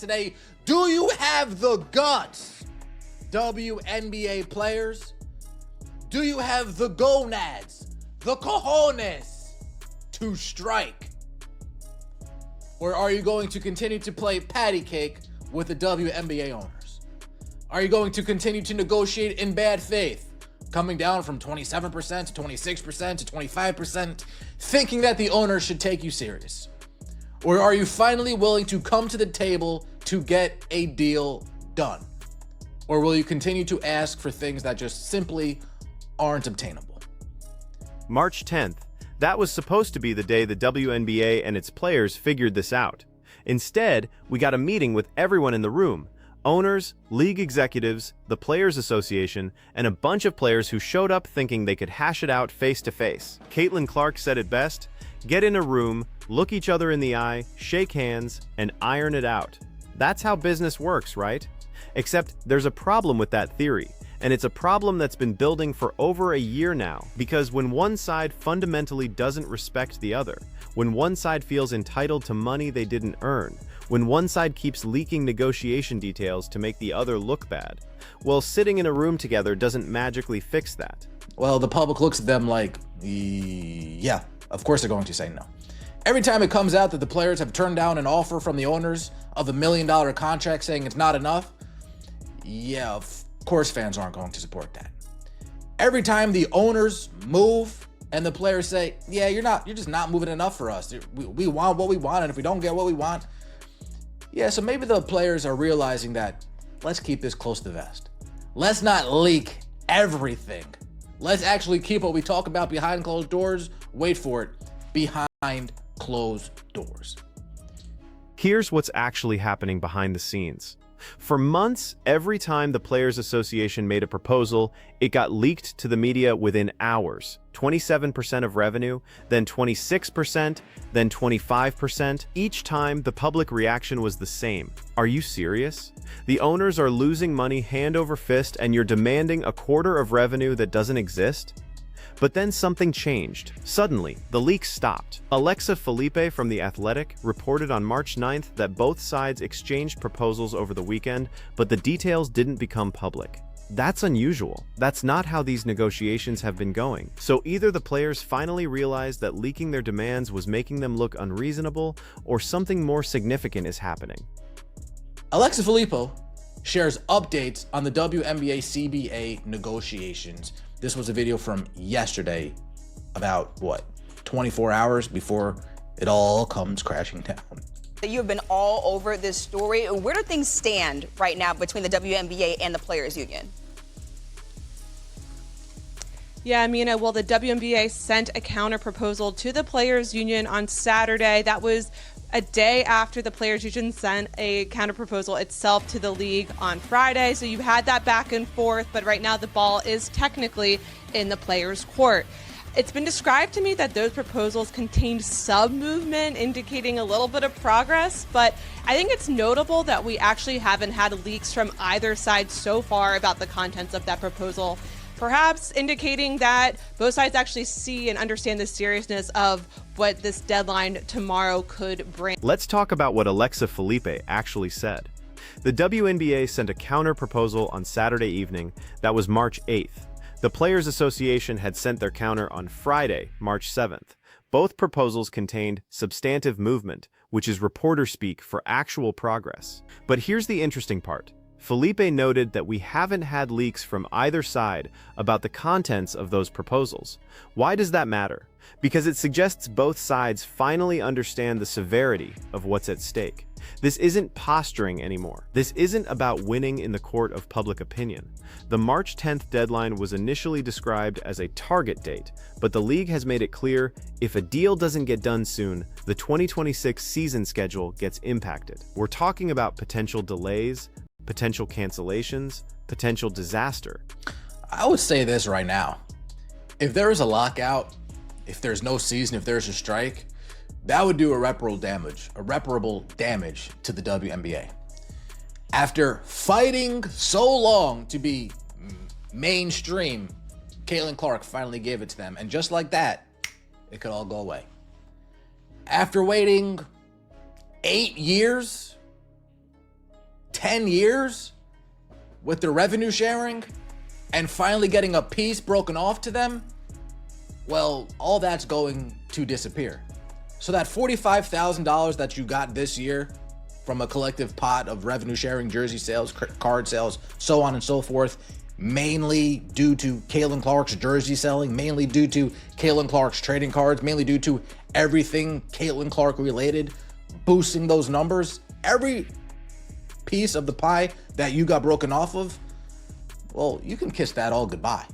today. Do you have the guts, WNBA players? Do you have the gonads, the cojones to strike? Or are you going to continue to play patty cake with the WNBA owners? Are you going to continue to negotiate in bad faith, coming down from 27% to 26% to 25%, thinking that the owners should take you serious? Or are you finally willing to come to the table to get a deal done? Or will you continue to ask for things that just simply aren't obtainable? March 10th. That was supposed to be the day the WNBA and its players figured this out. Instead, we got a meeting with everyone in the room: owners, league executives, the Players Association, and a bunch of players who showed up thinking they could hash it out face to face. Caitlin Clark said it best: get in a room, look each other in the eye, shake hands, and iron it out. That's how business works, right? Except there's a problem with that theory. And it's a problem that's been building for over a year now, because when one side fundamentally doesn't respect the other, when one side feels entitled to money they didn't earn, when one side keeps leaking negotiation details to make the other look bad, well, sitting in a room together doesn't magically fix that. Well, the public looks at them like, yeah, of course they're going to say no. Every time it comes out that the players have turned down an offer from the owners of $1 million contract saying it's not enough, yeah, of course fans aren't going to support that. Every time the owners move and the players say, yeah, you're just not moving enough for us. We want what we want, and if we don't get what we want, yeah, so maybe the players are realizing that let's keep this close to the vest. Let's not leak everything. Let's actually keep what we talk about behind closed doors, wait for it, behind closed doors. Here's what's actually happening behind the scenes. For months, every time the Players Association made a proposal, it got leaked to the media within hours. 27% of revenue, then 26%, then 25%. Each time, the public reaction was the same. Are you serious? The owners are losing money hand over fist, and you're demanding a quarter of revenue that doesn't exist? But then something changed. Suddenly, the leaks stopped. Alexa Felipe from The Athletic reported on March 9th that both sides exchanged proposals over the weekend, but the details didn't become public. That's unusual. That's not how these negotiations have been going. So either the players finally realized that leaking their demands was making them look unreasonable, or something more significant is happening. Alexa Filippo shares updates on the WNBA CBA negotiations. This was a video from yesterday, about 24 hours before it all comes crashing down. You have been all over this story. Where do things stand right now between the WNBA and the Players Union? Yeah, Mina, well, the WNBA sent a counter proposal to the Players Union on Saturday. That was a day after the Players Union sent a counter proposal itself to the league on Friday. So you've had that back and forth, but right now the ball is technically in the players' court. It's been described to me that those proposals contained some movement, indicating a little bit of progress, but I think it's notable that we actually haven't had leaks from either side so far about the contents of that proposal, perhaps indicating that both sides actually see and understand the seriousness of what this deadline tomorrow could bring. Let's talk about what Alexa Felipe actually said. The WNBA sent a counter proposal on Saturday evening. That was March 8th. The Players Association had sent their counter on Friday, March 7th. Both proposals contained substantive movement, which is reporter speak for actual progress. But here's the interesting part. Felipe noted that we haven't had leaks from either side about the contents of those proposals. Why does that matter? Because it suggests both sides finally understand the severity of what's at stake. This isn't posturing anymore. This isn't about winning in the court of public opinion. The March 10th deadline was initially described as a target date, but the league has made it clear if a deal doesn't get done soon, the 2026 season schedule gets impacted. We're talking about potential delays, potential cancellations, potential disaster. I would say this right now. If there is a lockout, if there's no season, if there's a strike, that would do irreparable damage to the WNBA. After fighting so long to be mainstream, Caitlin Clark finally gave it to them. And just like that, it could all go away. After waiting 8 years 10 years with their revenue sharing and finally getting a piece broken off to them, well, all that's going to disappear. So that $45,000 that you got this year from a collective pot of revenue sharing, jersey sales, card sales, so on and so forth, mainly due to Caitlin Clark's jersey selling, mainly due to Caitlin Clark's trading cards, mainly due to everything Caitlin Clark related, boosting those numbers. Every piece of the pie that you got broken off of, well, you can kiss that all goodbye.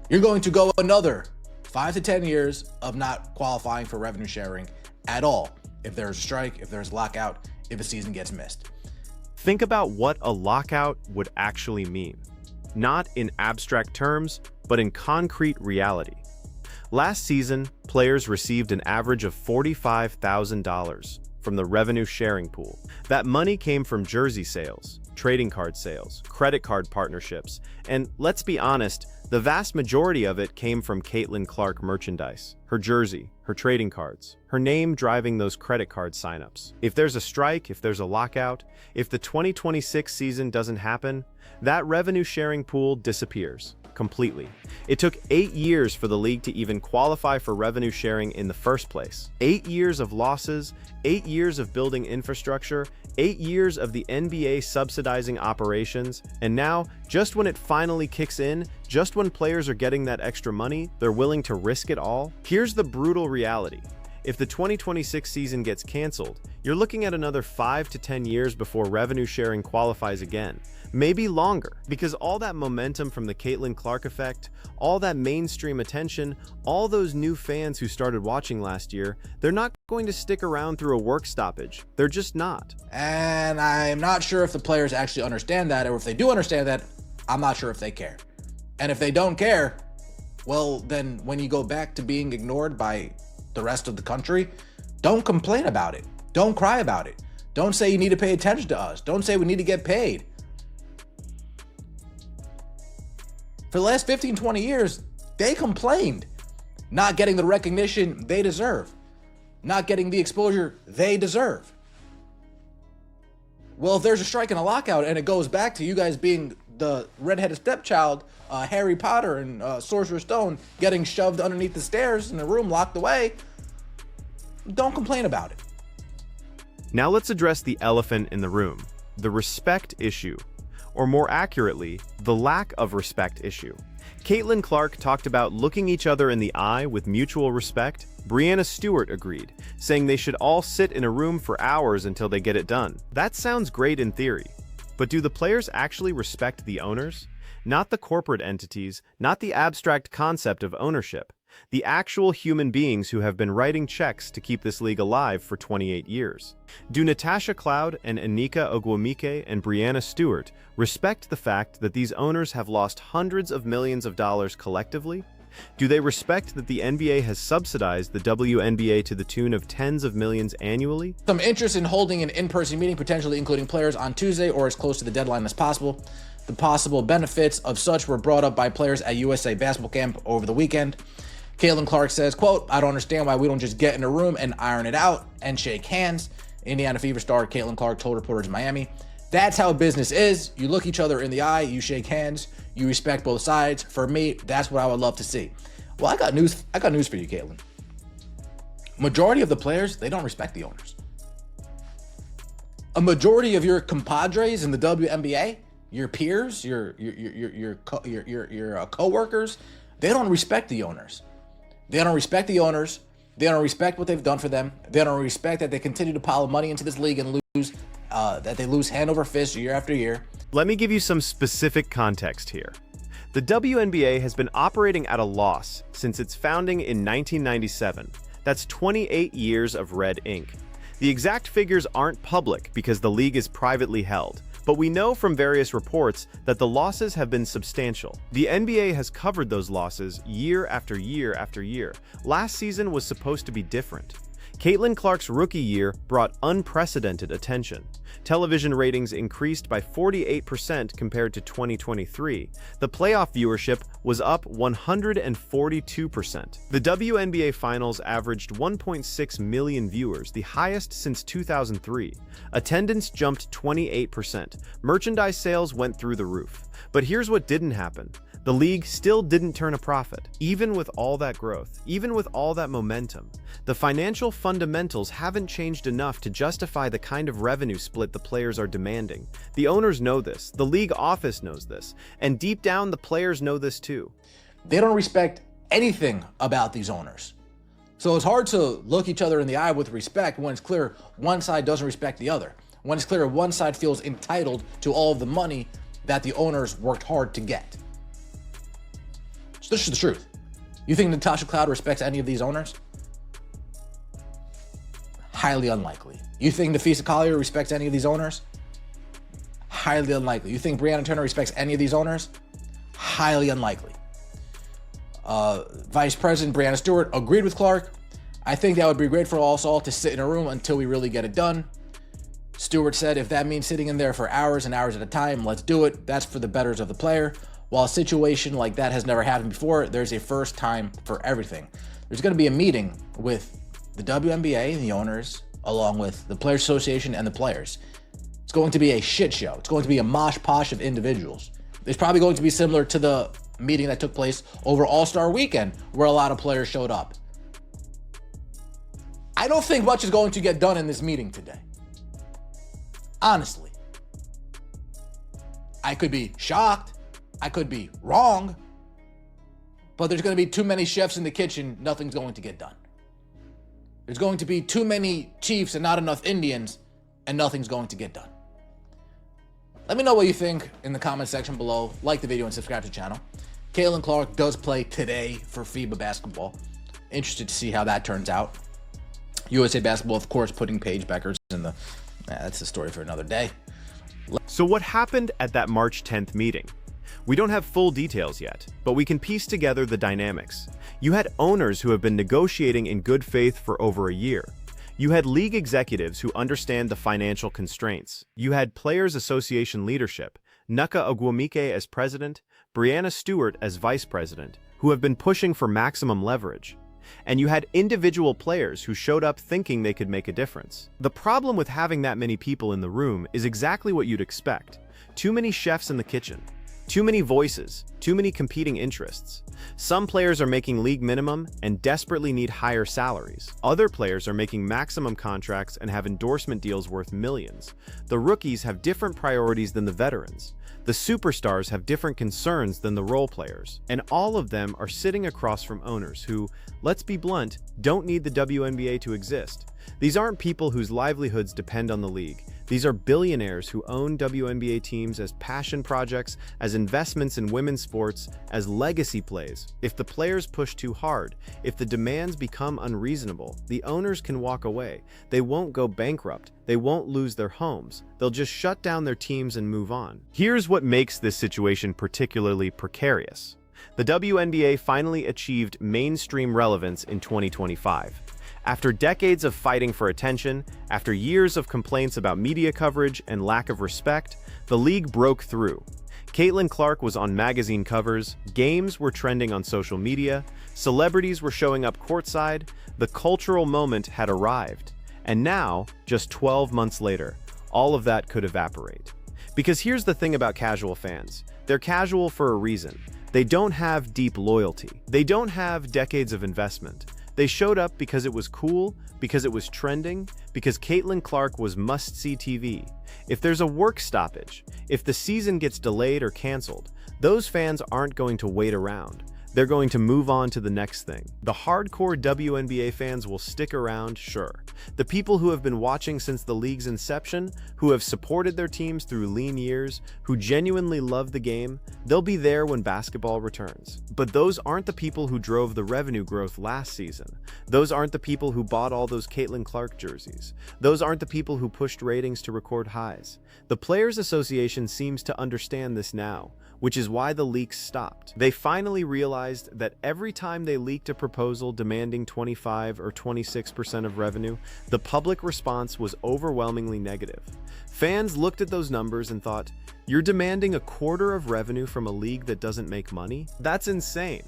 You're going to go another 5 to 10 years of not qualifying for revenue sharing at all if there's a strike, if there's a lockout, if a season gets missed. Think about what a lockout would actually mean. Not in abstract terms, but in concrete reality. Last season, players received an average of $45,000 from the revenue sharing pool. That money came from jersey sales, trading card sales, credit card partnerships, and let's be honest, the vast majority of it came from Caitlin Clark merchandise, her jersey, her trading cards, her name driving those credit card signups. If there's a strike, if there's a lockout, if the 2026 season doesn't happen, that revenue sharing pool disappears completely. It took 8 years for the league to even qualify for revenue sharing in the first place. 8 years of losses, 8 years of building infrastructure, 8 years of the NBA subsidizing operations, and now, just when it finally kicks in, just when players are getting that extra money, they're willing to risk it all? Here's the brutal reality. If the 2026 season gets canceled, you're looking at another 5 to 10 years before revenue sharing qualifies again. Maybe longer, because all that momentum from the Caitlin Clark effect, all that mainstream attention, all those new fans who started watching last year, they're not going to stick around through a work stoppage. They're just not. And I'm not sure if the players actually understand that, or if they do understand that, I'm not sure if they care. And if they don't care, well, then when you go back to being ignored by the rest of the country, don't complain about it. Don't cry about it. Don't say you need to pay attention to us. Don't say we need to get paid. For the last 15, 20 years, they complained not getting the recognition they deserve, not getting the exposure they deserve. Well, if there's a strike and a lockout and it goes back to you guys being the redheaded stepchild, Harry Potter and Sorcerer's Stone getting shoved underneath the stairs in a room locked away, don't complain about it. Now let's address the elephant in the room, the respect issue. Or more accurately, the lack of respect issue. Caitlin Clark talked about looking each other in the eye with mutual respect. Breanna Stewart agreed, saying they should all sit in a room for hours until they get it done. That sounds great in theory, but do the players actually respect the owners? Not the corporate entities, not the abstract concept of ownership. The actual human beings who have been writing checks to keep this league alive for 28 years. Do Natasha Cloud and Anika Ogwumike and Breanna Stewart respect the fact that these owners have lost hundreds of millions of dollars collectively? Do they respect that the NBA has subsidized the WNBA to the tune of tens of millions annually? Some interest in holding an in-person meeting, potentially including players on Tuesday or as close to the deadline as possible. The possible benefits of such were brought up by players at USA Basketball Camp over the weekend. Caitlin Clark says, quote, "I don't understand why we don't just get in a room and iron it out and shake hands." Indiana Fever star Caitlin Clark told reporters in Miami, "That's how business is. You look each other in the eye, you shake hands, you respect both sides. For me, that's what I would love to see." Well, I got news for you, Caitlin. Majority of the players, they don't respect the owners. A majority of your compadres in the WNBA, your peers, your coworkers, they don't respect the owners. They don't respect the owners. They don't respect what they've done for them. They don't respect that they continue to pile money into this league and lose, that they lose hand over fist year after year. Let me give you some specific context here. The WNBA has been operating at a loss since its founding in 1997. That's 28 years of red ink. The exact figures aren't public because the league is privately held, but we know from various reports that the losses have been substantial. The NBA has covered those losses year after year after year. Last season was supposed to be different. Caitlin Clark's rookie year brought unprecedented attention. Television ratings increased by 48% compared to 2023. The playoff viewership was up 142%. The WNBA Finals averaged 1.6 million viewers, the highest since 2003. Attendance jumped 28%. Merchandise sales went through the roof. But here's what didn't happen. The league still didn't turn a profit. Even with all that growth, even with all that momentum, the financial fundamentals haven't changed enough to justify the kind of revenue split the players are demanding. The owners know this, the league office knows this, and deep down the players know this too. They don't respect anything about these owners. So it's hard to look each other in the eye with respect when it's clear one side doesn't respect the other. When it's clear one side feels entitled to all of the money that the owners worked hard to get. So this is the truth. You think Natasha Cloud respects any of these owners? Highly unlikely. You think Nafisa Collier respects any of these owners? Highly unlikely. You think Brianna Turner respects any of these owners? Highly unlikely. Vice President Brianna Stewart agreed with Clark. I think that would be great for us all to sit in a room until we really get it done. Stewart said, if that means sitting in there for hours and hours at a time, let's do it. That's for the betters of the player. While a situation like that has never happened before, there's a first time for everything. There's going to be a meeting with the WNBA and the owners, along with the Players Association and the players. It's going to be a shit show. It's going to be a mosh posh of individuals. It's probably going to be similar to the meeting that took place over All-Star Weekend, where a lot of players showed up. I don't think much is going to get done in this meeting today. Honestly. I could be shocked. I could be wrong, but there's going to be too many chefs in the kitchen, nothing's going to get done. There's going to be too many chiefs and not enough Indians, and nothing's going to get done. Let me know what you think in the comment section below. Like the video and subscribe to the channel. Caitlin Clark does play today for FIBA basketball. Interested to see how that turns out. USA Basketball, of course, putting Paige Bueckers in the... that's a story for another day. So what happened at that March 10th meeting? We don't have full details yet, but we can piece together the dynamics. You had owners who have been negotiating in good faith for over a year. You had league executives who understand the financial constraints. You had Players Association leadership, Nneka Ogwumike as president, Brianna Stewart as vice president, who have been pushing for maximum leverage. And you had individual players who showed up thinking they could make a difference. The problem with having that many people in the room is exactly what you'd expect. Too many chefs in the kitchen. Too many voices, too many competing interests. Some players are making league minimum and desperately need higher salaries. Other players are making maximum contracts and have endorsement deals worth millions. The rookies have different priorities than the veterans. The superstars have different concerns than the role players. And all of them are sitting across from owners who, let's be blunt, don't need the WNBA to exist. These aren't people whose livelihoods depend on the league. These are billionaires who own WNBA teams as passion projects, as investments in women's sports, as legacy plays. If the players push too hard, if the demands become unreasonable, the owners can walk away. They won't go bankrupt. They won't lose their homes. They'll just shut down their teams and move on. Here's what makes this situation particularly precarious. The WNBA finally achieved mainstream relevance in 2025. After decades of fighting for attention, after years of complaints about media coverage and lack of respect, the league broke through. Caitlin Clark was on magazine covers, games were trending on social media, celebrities were showing up courtside, the cultural moment had arrived. And now, just 12 months later, all of that could evaporate. Because here's the thing about casual fans. They're casual for a reason. They don't have deep loyalty. They don't have decades of investment. They showed up because it was cool, because it was trending, because Caitlin Clark was must-see TV. If there's a work stoppage, if the season gets delayed or canceled, those fans aren't going to wait around. They're going to move on to the next thing. The hardcore WNBA fans will stick around, sure. The people who have been watching since the league's inception, who have supported their teams through lean years, who genuinely love the game, they'll be there when basketball returns. But those aren't the people who drove the revenue growth last season. Those aren't the people who bought all those Caitlin Clark jerseys. Those aren't the people who pushed ratings to record highs. The Players Association seems to understand this now, which is why the leaks stopped. They finally realized realized that every time they leaked a proposal demanding 25 or 26% of revenue, the public response was overwhelmingly negative. Fans looked at those numbers and thought, "You're demanding a quarter of revenue from a league that doesn't make money? That's insane."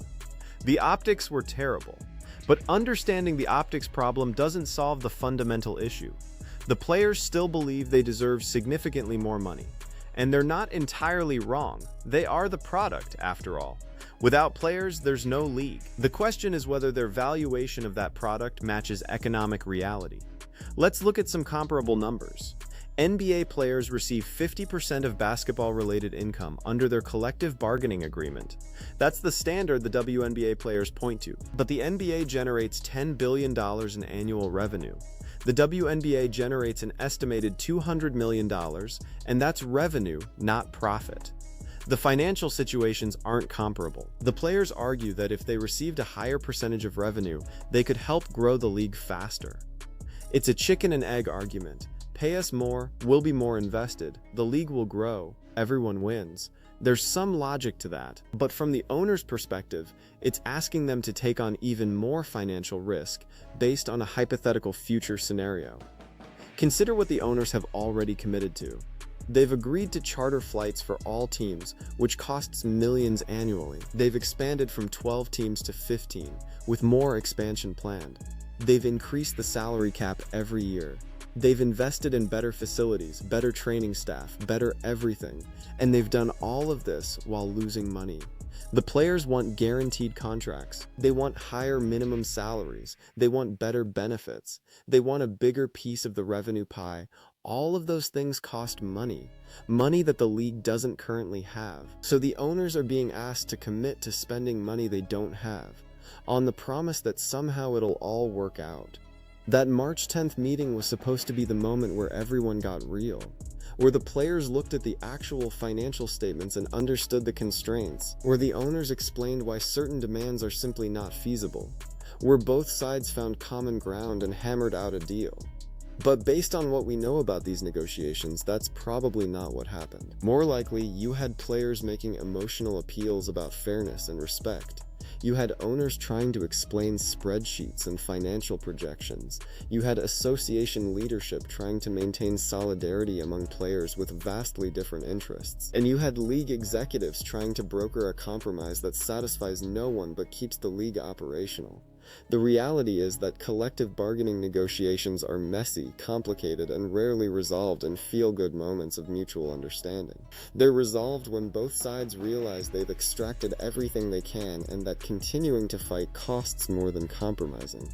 The optics were terrible. But understanding the optics problem doesn't solve the fundamental issue. The players still believe they deserve significantly more money. And they're not entirely wrong. They are the product, after all. Without players, there's no league. The question is whether their valuation of that product matches economic reality. Let's look at some comparable numbers. NBA players receive 50% of basketball-related income under their collective bargaining agreement. That's the standard the WNBA players point to. But the NBA generates $10 billion in annual revenue. The WNBA generates an estimated $200 million, and that's revenue, not profit. The financial situations aren't comparable. The players argue that if they received a higher percentage of revenue, they could help grow the league faster. It's a chicken and egg argument. Pay us more, we'll be more invested, the league will grow, everyone wins. There's some logic to that, but from the owner's perspective, it's asking them to take on even more financial risk based on a hypothetical future scenario. Consider what the owners have already committed to. They've agreed to charter flights for all teams, which costs millions annually. They've expanded from 12 teams to 15, with more expansion planned. They've increased the salary cap every year. They've invested in better facilities, better training staff, better everything, and they've done all of this while losing money. The players want guaranteed contracts. They want higher minimum salaries. They want better benefits. They want a bigger piece of the revenue pie. All of those things cost money, money that the league doesn't currently have. So the owners are being asked to commit to spending money they don't have, on the promise that somehow it'll all work out. That March 10th meeting was supposed to be the moment where everyone got real, where the players looked at the actual financial statements and understood the constraints, where the owners explained why certain demands are simply not feasible, where both sides found common ground and hammered out a deal. But based on what we know about these negotiations, that's probably not what happened. More likely, you had players making emotional appeals about fairness and respect. You had owners trying to explain spreadsheets and financial projections. You had association leadership trying to maintain solidarity among players with vastly different interests. And you had league executives trying to broker a compromise that satisfies no one but keeps the league operational. The reality is that collective bargaining negotiations are messy, complicated, and rarely resolved in feel-good moments of mutual understanding. They're resolved when both sides realize they've extracted everything they can and that continuing to fight costs more than compromising.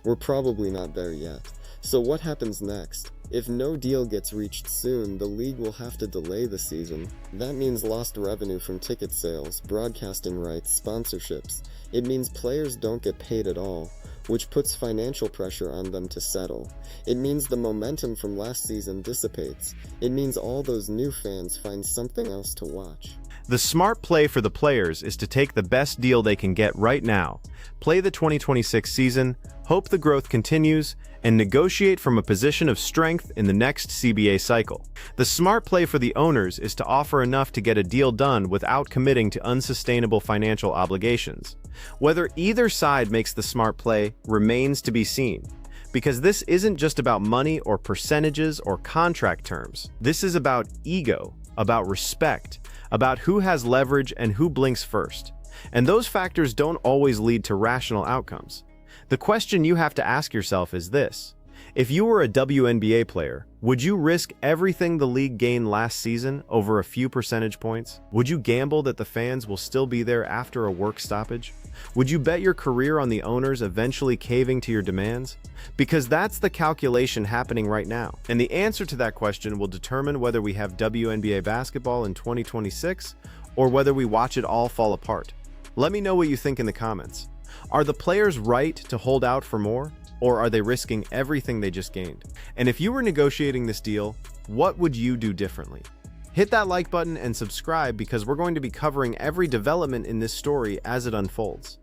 We're probably not there yet. So what happens next? If no deal gets reached soon, the league will have to delay the season. That means lost revenue from ticket sales, broadcasting rights, sponsorships. It means players don't get paid at all, which puts financial pressure on them to settle. It means the momentum from last season dissipates. It means all those new fans find something else to watch. The smart play for the players is to take the best deal they can get right now, play the 2026 season, hope the growth continues, and negotiate from a position of strength in the next CBA cycle. The smart play for the owners is to offer enough to get a deal done without committing to unsustainable financial obligations. Whether either side makes the smart play remains to be seen, because this isn't just about money or percentages or contract terms. This is about ego, about respect, about who has leverage and who blinks first. And those factors don't always lead to rational outcomes. The question you have to ask yourself is this: if you were a WNBA player, would you risk everything the league gained last season over a few percentage points? Would you gamble that the fans will still be there after a work stoppage? Would you bet your career on the owners eventually caving to your demands? Because that's the calculation happening right now. And the answer to that question will determine whether we have WNBA basketball in 2026 or whether we watch it all fall apart. Let me know what you think in the comments. Are the players right to hold out for more, or are they risking everything they just gained? And if you were negotiating this deal, what would you do differently? Hit that like button and subscribe, because we're going to be covering every development in this story as it unfolds.